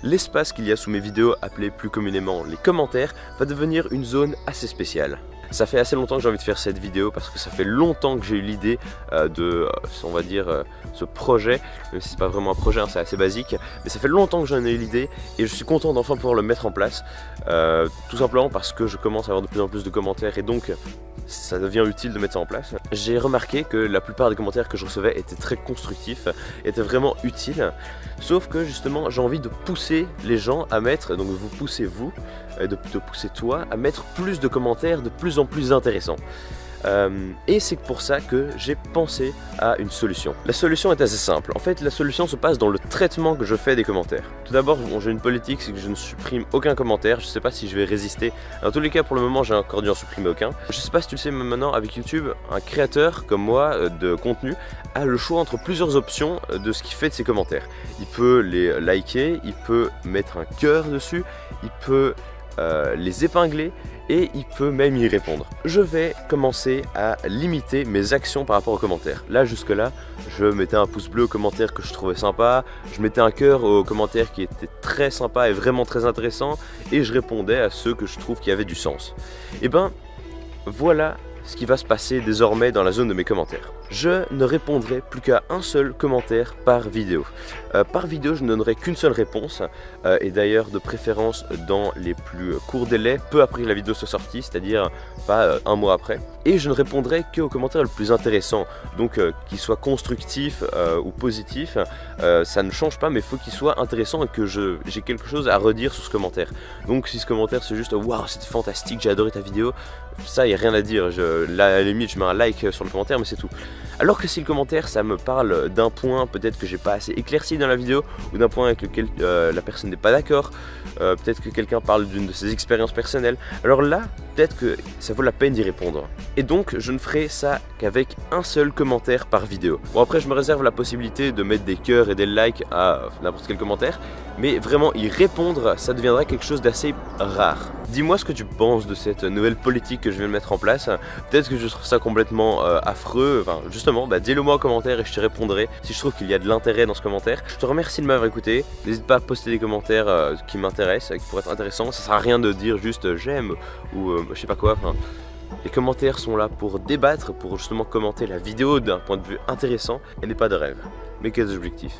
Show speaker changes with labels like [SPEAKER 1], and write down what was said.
[SPEAKER 1] L'espace qu'il y a sous mes vidéos, appelé plus communément les commentaires, va devenir une zone assez spéciale. Ça fait assez longtemps que j'ai envie de faire cette vidéo parce que ça fait longtemps que j'ai eu l'idée on va dire, ce projet, même si c'est pas vraiment un projet, hein, c'est assez basique, mais ça fait longtemps que j'en ai eu l'idée et je suis content d'enfin pouvoir le mettre en place, tout simplement parce que je commence à avoir de plus en plus de commentaires et donc ça devient utile de mettre ça en place. J'ai remarqué que la plupart des commentaires que je recevais étaient très constructifs, étaient vraiment utiles, sauf que justement j'ai envie de pousser les gens à mettre, donc vous poussez vous, de pousser toi à mettre plus de commentaires de plus en plus intéressants. Et c'est pour ça que j'ai pensé à une solution. La solution est assez simple. En fait, la solution se passe dans le traitement que je fais des commentaires. Tout d'abord, j'ai une politique, c'est que je ne supprime aucun commentaire. Je ne sais pas si je vais résister. Dans tous les cas, pour le moment, j'ai encore dû en supprimer aucun. Je ne sais pas si tu le sais, mais maintenant, avec YouTube, un créateur comme moi de contenu a le choix entre plusieurs options de ce qu'il fait de ses commentaires. Il peut les liker, il peut mettre un cœur dessus, il peut les épingler et il peut même y répondre. Je vais commencer à limiter mes actions par rapport aux commentaires. Là, jusque là, je mettais un pouce bleu aux commentaires que je trouvais sympa, je mettais un cœur aux commentaires qui étaient très sympas et vraiment très intéressants, et je répondais à ceux que je trouve qui avaient du sens. Et ben, voilà ce qui va se passer désormais dans la zone de mes commentaires. Je ne répondrai plus qu'à un seul commentaire par vidéo. Par vidéo, je ne donnerai qu'une seule réponse, et d'ailleurs de préférence dans les plus courts délais, peu après que la vidéo soit sortie, c'est-à-dire pas un mois après. Et je ne répondrai qu'aux commentaires le plus intéressant, donc qu'il soit constructif ou positif, ça ne change pas, mais il faut qu'il soit intéressant et que j'ai quelque chose à redire sur ce commentaire. Donc si ce commentaire c'est juste « Waouh, c'était fantastique, j'ai adoré ta vidéo », ça, il n'y a rien à dire. Là, à la limite, je mets un like sur le commentaire, mais c'est tout. Alors que si le commentaire, ça me parle d'un point peut-être que j'ai pas assez éclairci dans la vidéo, ou d'un point avec lequel la personne n'est pas d'accord, peut-être que quelqu'un parle d'une de ses expériences personnelles, alors là, peut-être que ça vaut la peine d'y répondre. Et donc, je ne ferai ça qu'avec un seul commentaire par vidéo. Bon, après, je me réserve la possibilité de mettre des cœurs et des likes à n'importe quel commentaire, mais vraiment y répondre, ça deviendra quelque chose d'assez rare. Dis-moi ce que tu penses de cette nouvelle politique que je viens de mettre en place. Peut-être que je trouve ça complètement affreux. Enfin, justement, dis-le moi en commentaire et je te répondrai si je trouve qu'il y a de l'intérêt dans ce commentaire. Je te remercie de m'avoir écouté. N'hésite pas à poster des commentaires qui m'intéressent, qui pourraient être intéressants. Ça sert à rien de dire juste j'aime ou je sais pas quoi. Enfin, les commentaires sont là pour débattre, pour justement commenter la vidéo d'un point de vue intéressant et n'est pas de rêve, mais que des objectifs.